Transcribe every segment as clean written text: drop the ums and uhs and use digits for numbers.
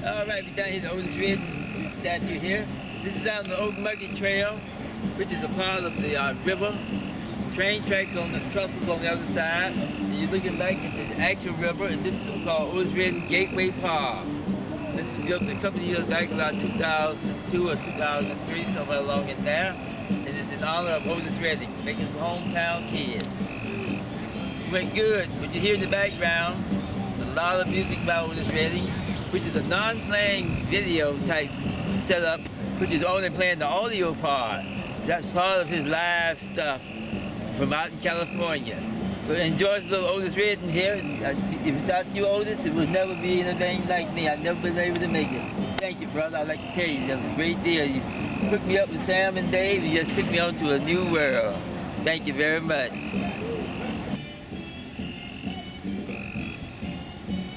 All right, we're down here at the Otis Red statue here. This is down the Oak Muggy Trail, which is a part of the river. Train tracks on the trestles on the other side. And you're looking back at the actual river, and this is called Otis Red Gateway Park. This was built a couple of years back, about 2002 or 2003, somewhere along in there. And it's in honor of Otis Redding, making his hometown kid. Went good. What you hear in the background, a lot of music by Otis Redding, which is a non-playing video type setup, which is only playing the audio part. That's part of his live stuff from out in California. So enjoy this little Otis Redding here. If it's not you, Otis, it would never be anything like me. I've never been able to make it. Thank you, brother. I'd like to tell you, that was a great deal. You hooked me up with Sam and Dave. You just took me on to a new world. Thank you very much.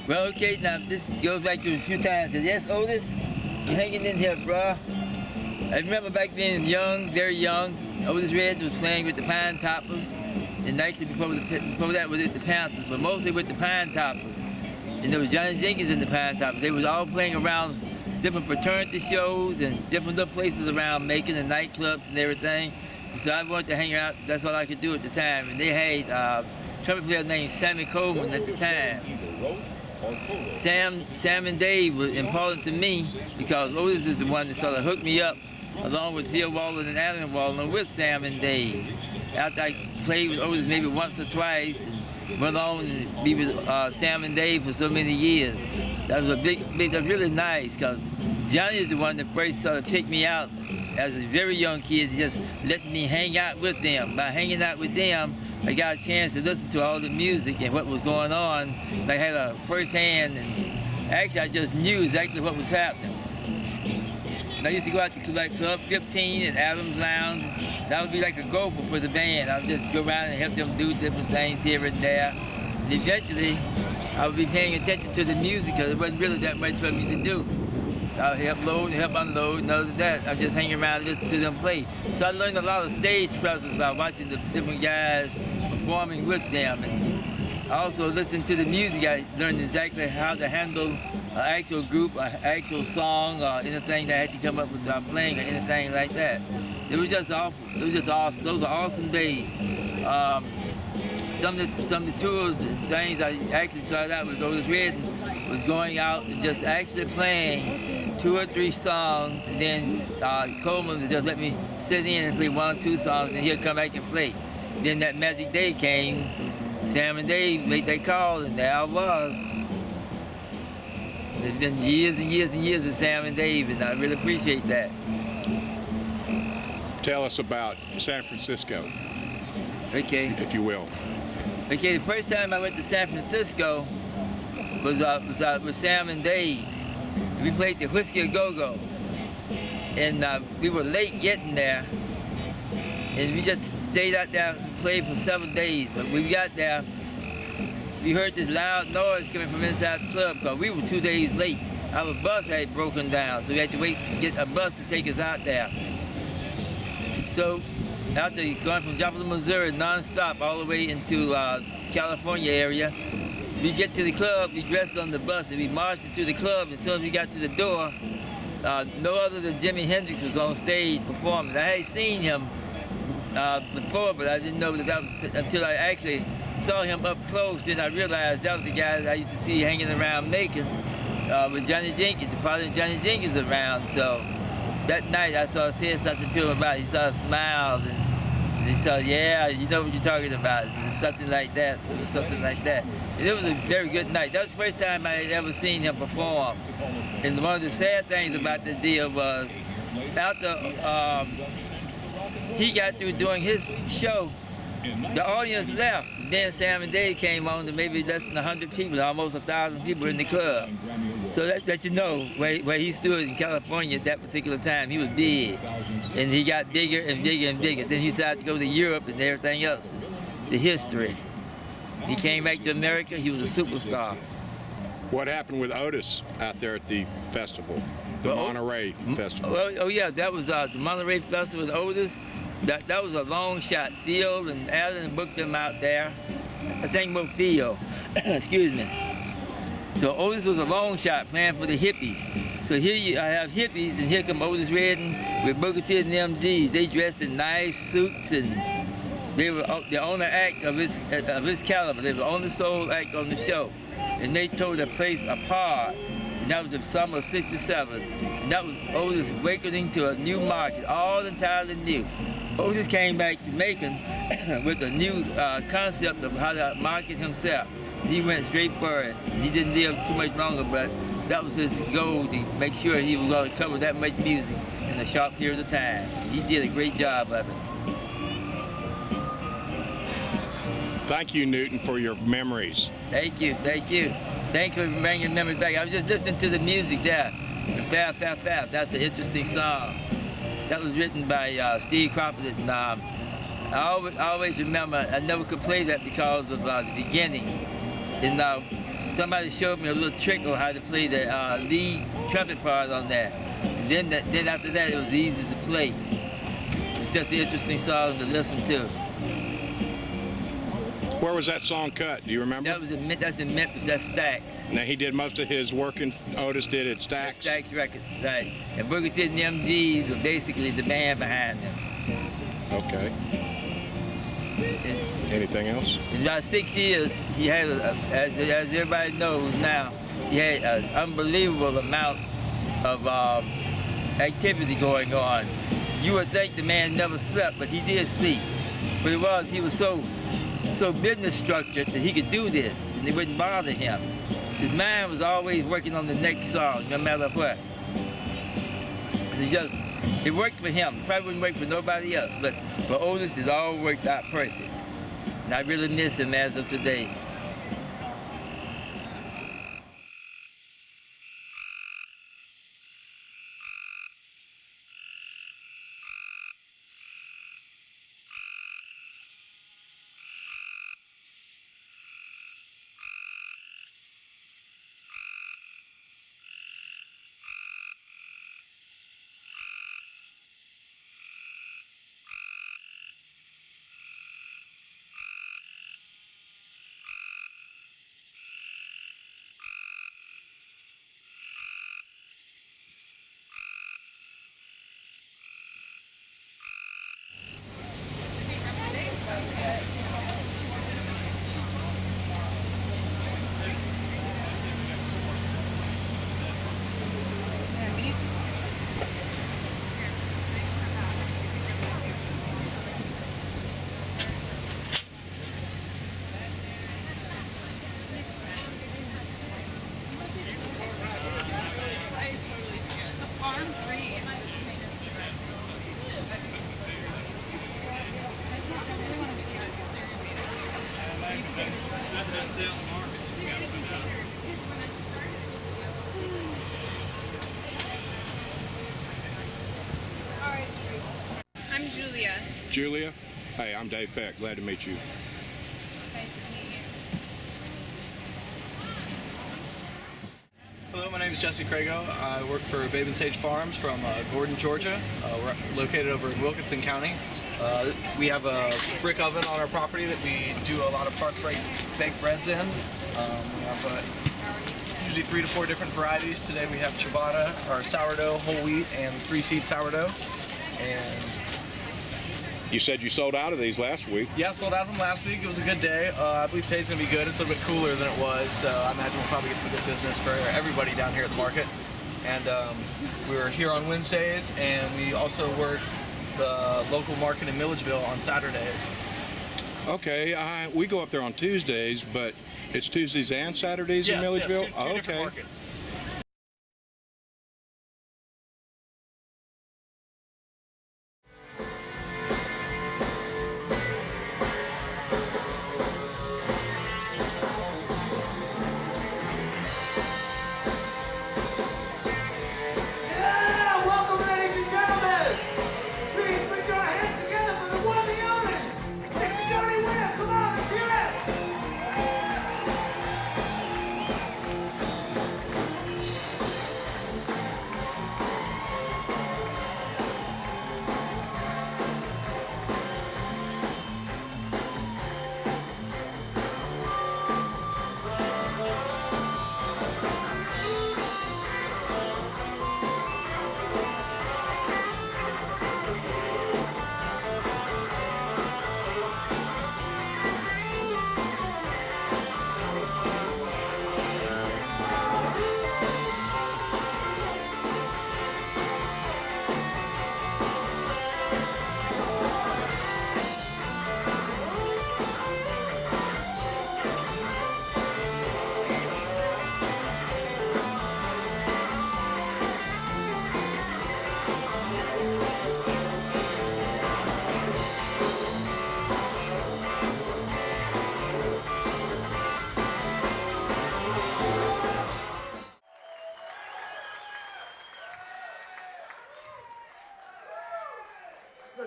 Well, okay, now this goes back to a few times. Said, yes, Otis, you're hanging in here, bruh. I remember back being young, very young, Otis Red was playing with the Pine Toppers, and actually before that was with the Panthers, but mostly with the Pine Toppers. And there was Johnny Jenkins in the Pine Toppers. They was all playing around different fraternity shows and different little places around Macon and nightclubs and everything. And so I wanted to hang out. That's all I could do at the time. And they had a trumpet player named Sammy Coleman at the time. Sam and Dave were important to me because Otis is the one that sort of hooked me up, along with Phil Wallen and Alan Wallen, with Sam and Dave. After I played with Otis maybe once or twice, and went on and be with Sam and Dave for so many years. That was that was really nice because Johnny is the one that first sort of picked me out as a very young kid, just letting me hang out with them. By hanging out with them, I got a chance to listen to all the music and what was going on. I had a first hand, and actually I just knew exactly what was happening. And I used to go out to like Club 15 at Adams Lounge. That would be like a gopher for the band. I would just go around and help them do different things here and there. And eventually, I would be paying attention to the music because it wasn't really that much for me to do. I would help load and help unload, and other than that, I just hang around and listen to them play. So I learned a lot of stage presence by watching the different guys performing with them. And I also listened to the music. I learned exactly how to handle an actual group, an actual song, or anything that I had to come up with playing or anything like that. It was just awesome. It was just awesome. Those are awesome days. Some of the tours and things I actually started out with Otis Red was going out and just actually playing 2 or 3 songs, and then Coleman would just let me sit in and play 1 or 2 songs, and he'd come back and play. Then that magic day came. Sam and Dave made that call, and there I was. It's been years and years and years with Sam and Dave, and I really appreciate that. Tell us about San Francisco, Okay. if you will. Okay, the first time I went to San Francisco was with Sam and Dave. We played the Whiskey A Go-Go, and we were late getting there, and we just stayed out there and played for 7 days. But when we got there, we heard this loud noise coming from inside the club because we were 2 days late. Our bus had broken down, so we had to wait to get a bus to take us out there. So after going from Joplin, Missouri, nonstop all the way into California area, we get to the club, we dressed on the bus, and we marched into the club. As soon as we got to the door, no other than Jimi Hendrix was on stage performing. I had seen him before, but I didn't know that was until I actually saw him up close. Then I realized that was the guy that I used to see hanging around Macon with Johnny Jenkins, the father of Johnny Jenkins around. So that night I sort of said something to him about it. He sort of smiled, and he said, yeah, you know what you're talking about. And something like that. It was something like that. And it was a very good night. That was the first time I had ever seen him perform. And one of the sad things about the deal was after he got through doing his show, the audience left. Then Sam and Dave came on to maybe less than 100 people, almost 1,000 people in the club. So that you know where he stood in California at that particular time. He was big, and he got bigger and bigger and bigger. Then he decided to go to Europe, and everything else is the history. He came back to America. He was a superstar. What happened with Otis out there at the festival, the Monterey Festival? Oh yeah, that was the Monterey Festival with Otis. That was a long shot. Phil and Alan booked them out there. I think more Phil. Excuse me. So Otis was a long shot playing for the hippies. So here I have hippies, and here come Otis Redding with Booker T and MGs. They dressed in nice suits, and they were the only act of his caliber. They were the only soul act on the show, and they tore the place apart. And that was the summer of '67. And that was Otis awakening to a new market, all entirely new. Otis came back to Macon with a new concept of how to market himself. He went straight for it. He didn't live too much longer, but that was his goal, to make sure he was going to cover that much music in a short period of time. He did a great job of it. Thank you, Newton, for your memories. Thank you, thank you. Thank you for bringing memories back. I was just listening to the music there. Fab, Fab, Fab. That's an interesting song. That was written by Steve Cropper. And, I always remember, I never could play that because of the beginning. And somebody showed me a little trick on how to play the lead trumpet part on that. And then after that, it was easy to play. It's just an interesting song to listen to. Where was that song cut? Do you remember? That's in Memphis. That's Stax. Now he did most of his work, and Otis did at Stax. Stax Records, right? And Booker T and the MGs were basically the band behind them. Okay. Anything else? In about 6 years, he had, as everybody knows now, he had an unbelievable amount of activity going on. You would think the man never slept, but he did sleep. But he was so business structured that he could do this, and it wouldn't bother him. His mind was always working on the next song, no matter what. It worked for him. It probably wouldn't work for nobody else, but for Otis, it all worked out perfect. And I really miss him as of today. I'm Julia. Julia? Hey, I'm Dave Peck. Glad to meet you. Nice to meet you. Hello, my name is Jesse Crago. I work for Babe and Sage Farms from Gordon, Georgia. We're located over in Wilkinson County. We have a brick oven on our property that we do a lot of baked breads in. We have usually 3 to 4 different varieties. Today we have ciabatta, our sourdough, whole wheat, and 3-seed sourdough. And You said you sold out of these last week. yeah, sold out of them last week. It was a good day. I believe today's going to be good. It's a little bit cooler than it was, so I imagine we'll probably get some good business for everybody down here at the market. And we're here on Wednesdays, and we also work the local market in Milledgeville on Saturdays. Okay, we go up there on Tuesdays, but it's Tuesdays and Saturdays in Milledgeville? Yes, two different markets.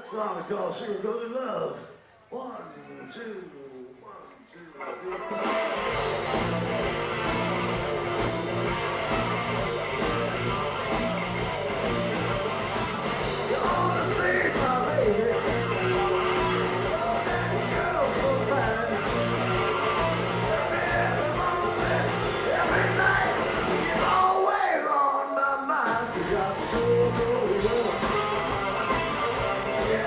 song is called Sugar Coated Love. 1, 2, 1, 2, 3. You ought to see my baby. Oh, that girl so fine. Every morning, every night, she's always on my mind. She's got sugar coated love. Yeah,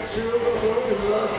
sugar coated love.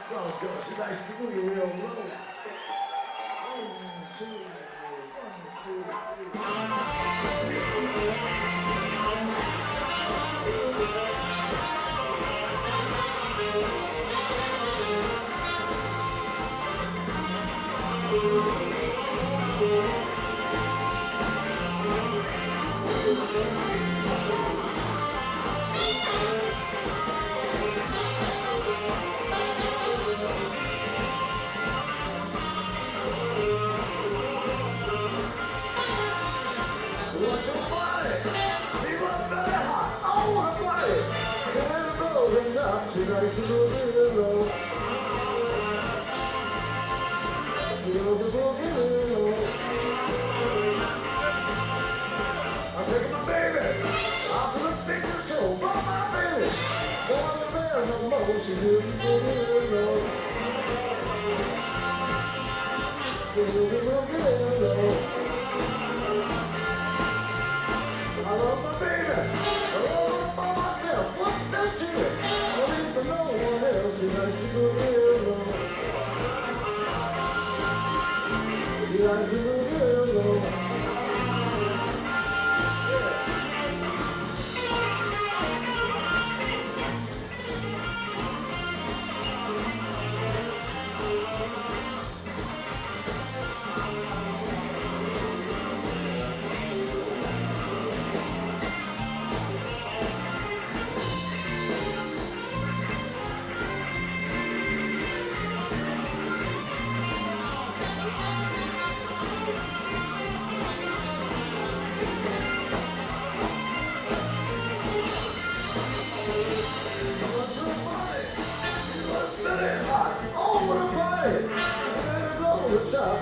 song's going. She likes to boogie real low. 1, 2, 1, 2, 'Cause she likes to boogie real low. She loves to boogie real low. I'm taking my baby out to the picture show. Bye, my baby. Don't want to bear no more. She lives to boogie real low. She lives to boogie real low. I love my baby. I love her by myself. What does she do? For no one else, she likes to go real low. She likes to go real low.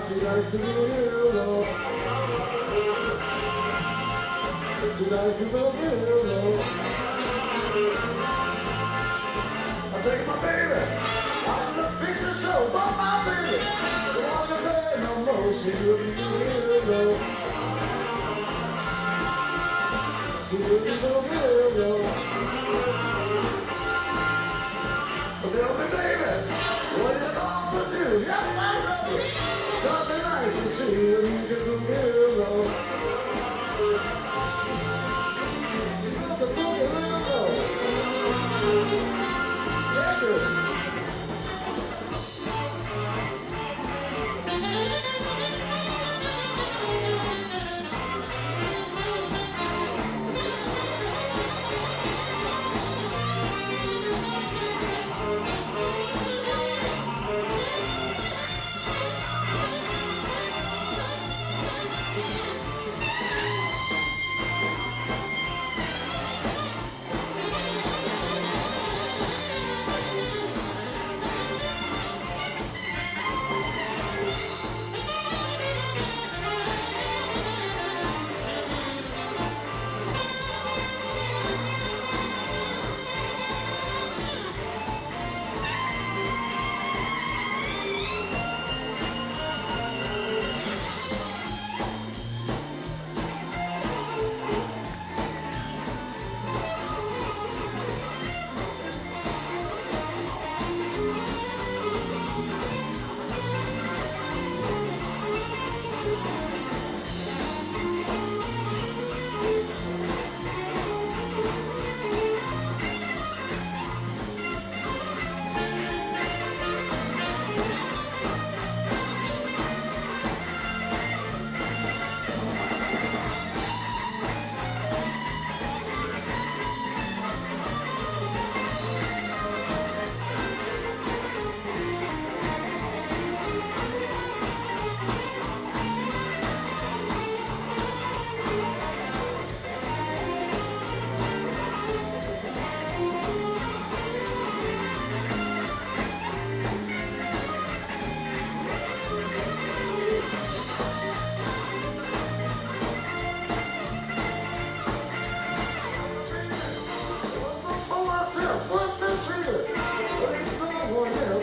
She likes to go real low. She likes to go real low. I take my baby out to the picture show. Bye, my baby. Don't want to play no more. She wouldn't go real low. She wouldn't go real low. Tell me, baby, what you gonna do? Yes, I love you. Nothing nice to you, you can go real low. You got to go real low. Yeah, good.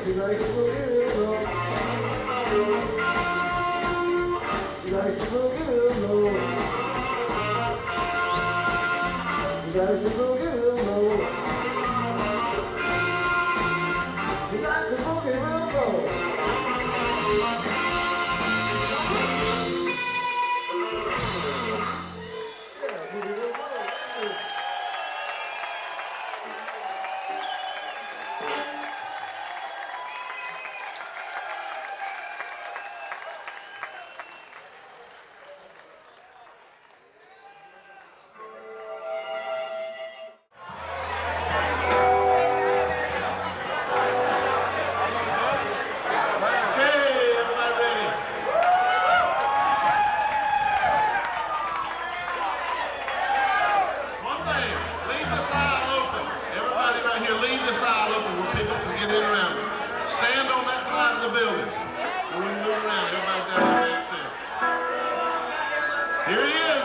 She likes to go real low. She likes to go real low. She likes to go real low. She likes to go real low. is.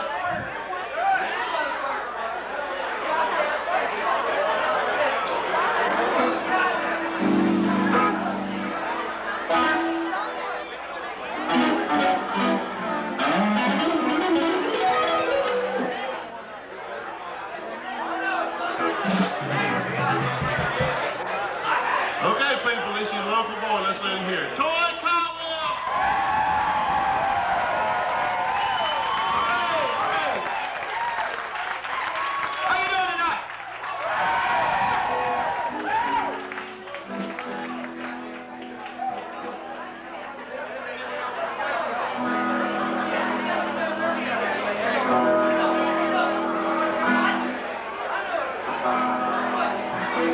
Okay, people, this is your local boy. Let's let him hear it. Toy Caldwell! Hey! How you doing tonight?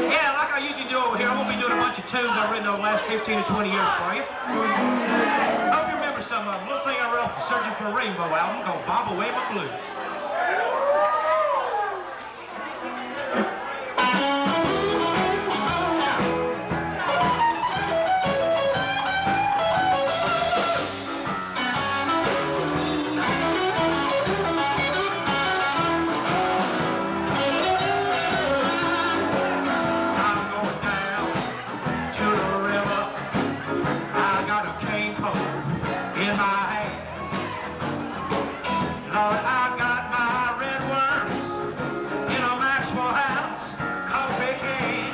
Yeah, like I usually do over here, I'm going to be doing a bunch of tunes I've written over the last 15 or 20 years for you. Hope you remember some of them. Little thing I wrote off the Searching for a Rainbow album called Bob Away My Blues. I'm going down to the river. I got a cane pole in my hand. Lord, I got my red worms in a Maxwell House coffee can.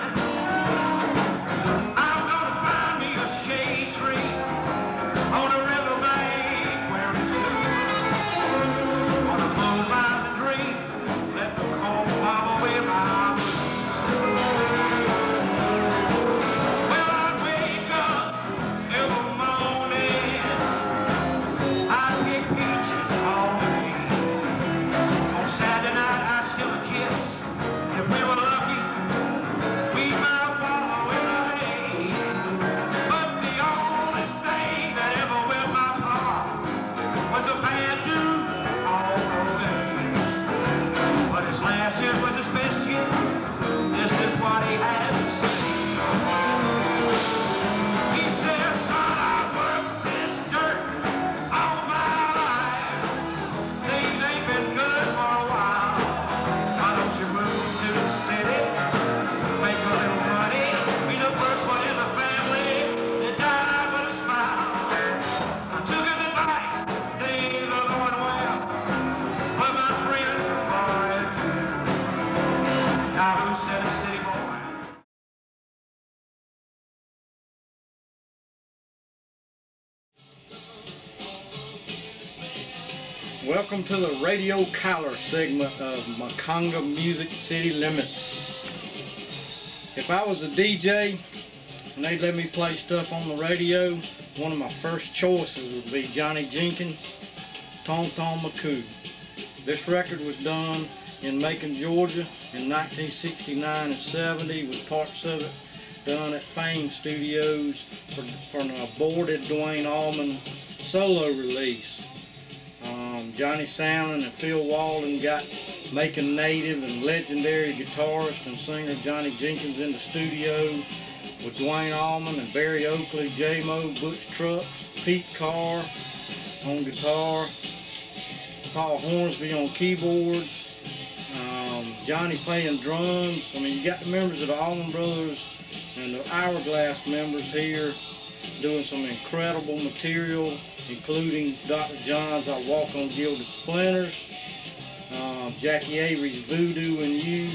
I'm gonna find me a shade tree on the river bank where it's cool. Gonna close my eyes and dream, let the cold bob away my blues. Well, I wake up every morning, I pick peaches all day. On Saturday night, I steal a kiss. If we were lucky, we might wallow in the hay. But the only thing that ever went my paw was a bad dude all over. But his last year was his best year. This is what he had to say. He said, son, I worked this dirt all my life. Things ain't been good for a while. Why don't you move to the city, make a little money, be the first one in the family to die with a smile. I took his advice, things are going well, but my friends are fine too. Now who said a city boy? Welcome to the Radio Collar segment of Maconga Music City Limits. If I was a DJ and they'd let me play stuff on the radio, one of my first choices would be Johnny Jenkins' Tom Tom McCoo. This record was done in Macon, Georgia in 1969 and 70 with parts of it done at Fame Studios for an aborted Dwayne Allman solo release. Johnny Sandlin and Phil Walden got Macon native and legendary guitarist and singer Johnny Jenkins in the studio with Dwayne Allman and Barry Oakley, J-Mo, Butch Trucks, Pete Carr on guitar, Paul Hornsby on keyboards, Johnny playing drums. I mean, you got the members of the Allman Brothers and the Hourglass members here doing some incredible material, including Dr. John's I Walk on Gilded Splinters, Jackie Avery's Voodoo and You,